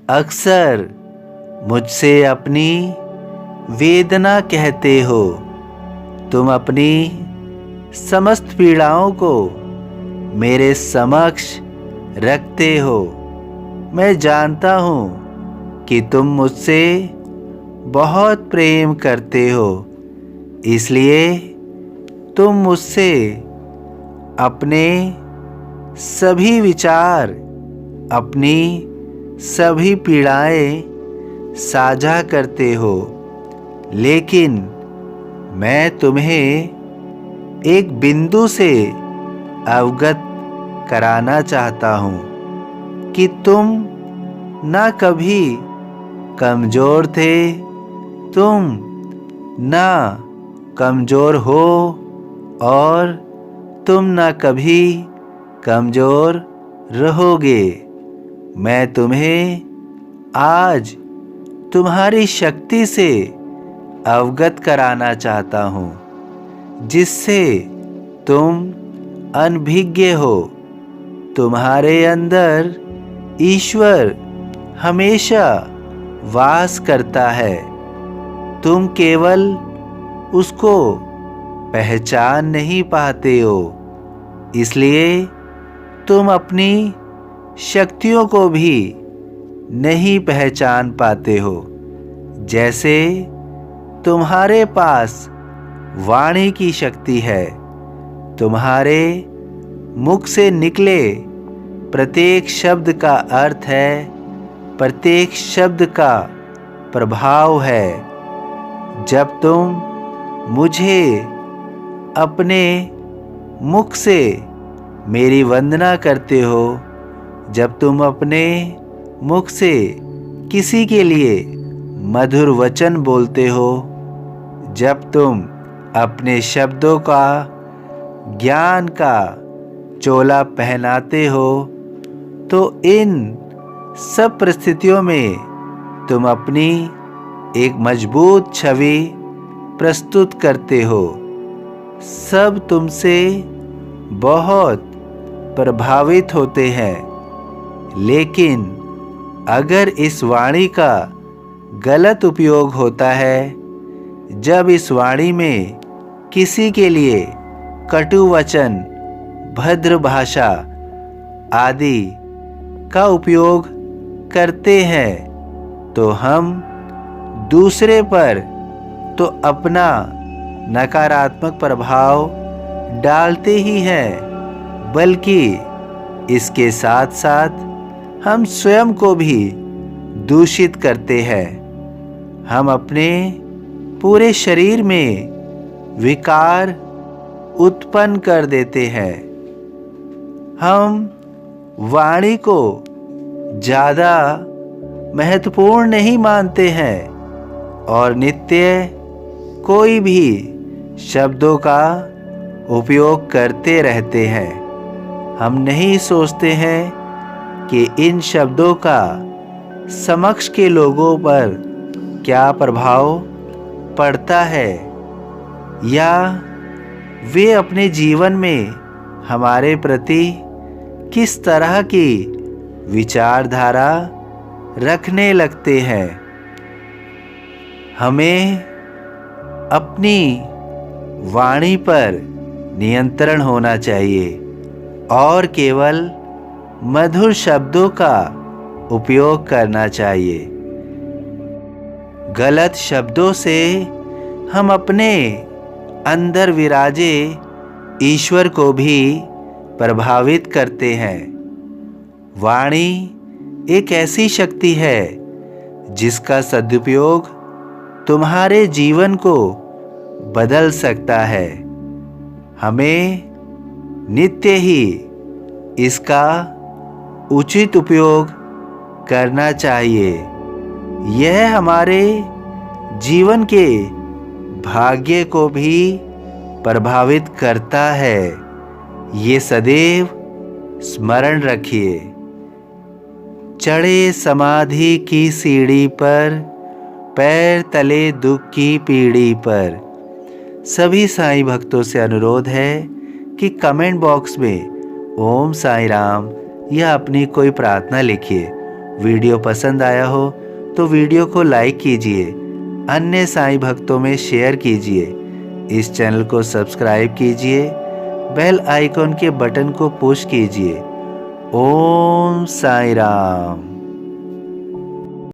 अक्सर मुझसे अपनी वेदना कहते हो। तुम अपनी समस्त पीड़ाओं को मेरे समक्ष रखते हो। मैं जानता हूँ कि तुम मुझसे बहुत प्रेम करते हो, इसलिए तुम मुझसे अपने सभी विचार, अपनी सभी पीड़ाएं साझा करते हो। लेकिन मैं तुम्हें एक बिंदु से अवगत कराना चाहता हूँ कि तुम ना कभी कमज़ोर थे, तुम ना कमज़ोर हो और तुम ना कभी कमज़ोर रहोगे। मैं तुम्हें आज तुम्हारी शक्ति से अवगत कराना चाहता हूँ, जिससे तुम अनभिज्ञ हो। तुम्हारे अंदर ईश्वर हमेशा वास करता है। तुम केवल उसको पहचान नहीं पाते हो, इसलिए तुम अपनी शक्तियों को भी नहीं पहचान पाते हो। जैसे तुम्हारे पास वाणी की शक्ति है, तुम्हारे मुख से निकले प्रत्येक शब्द का अर्थ है, प्रत्येक शब्द का प्रभाव है। जब तुम मुझे अपने मुख से मेरी वंदना करते हो, जब तुम अपने मुख से किसी के लिए मधुर वचन बोलते हो, जब तुम अपने शब्दों का ज्ञान का चोला पहनाते हो, तो इन सब परिस्थितियों में तुम अपनी एक मजबूत छवि प्रस्तुत करते हो। सब तुमसे बहुत प्रभावित होते हैं, लेकिन अगर इस वाणी का गलत उपयोग होता है, जब इस वाणी में किसी के लिए कटु वचन, भद्र भाषा आदि का उपयोग करते हैं, तो हम दूसरे पर तो अपना नकारात्मक प्रभाव डालते ही हैं, बल्कि इसके साथ साथ हम स्वयं को भी दूषित करते हैं। हम अपने पूरे शरीर में विकार उत्पन्न कर देते हैं। हम वाणी को ज़्यादा महत्वपूर्ण नहीं मानते हैं और नित्य कोई भी शब्दों का उपयोग करते रहते हैं। हम नहीं सोचते हैं कि इन शब्दों का समक्ष के लोगों पर क्या प्रभाव पड़ता है, या वे अपने जीवन में हमारे प्रति किस तरह की विचारधारा रखने लगते हैं। हमें अपनी वाणी पर नियंत्रण होना चाहिए और केवल मधुर शब्दों का उपयोग करना चाहिए। गलत शब्दों से हम अपने अंदर विराजे ईश्वर को भी प्रभावित करते हैं। वाणी एक ऐसी शक्ति है जिसका सदुपयोग तुम्हारे जीवन को बदल सकता है। हमें नित्य ही इसका उचित उपयोग करना चाहिए। यह हमारे जीवन के भाग्य को भी प्रभावित करता है। ये सदैव स्मरण रखिए। चढ़े समाधि की सीढ़ी पर, पैर तले दुख की पीढ़ी पर। सभी साईं भक्तों से अनुरोध है कि कमेंट बॉक्स में ओम साईं राम या अपनी कोई प्रार्थना लिखिए। वीडियो पसंद आया हो तो वीडियो को लाइक कीजिए, अन्य साईं भक्तों में शेयर कीजिए, इस चैनल को सब्सक्राइब कीजिए, बेल आइकॉन के बटन को पुश कीजिए। ओम साईं राम।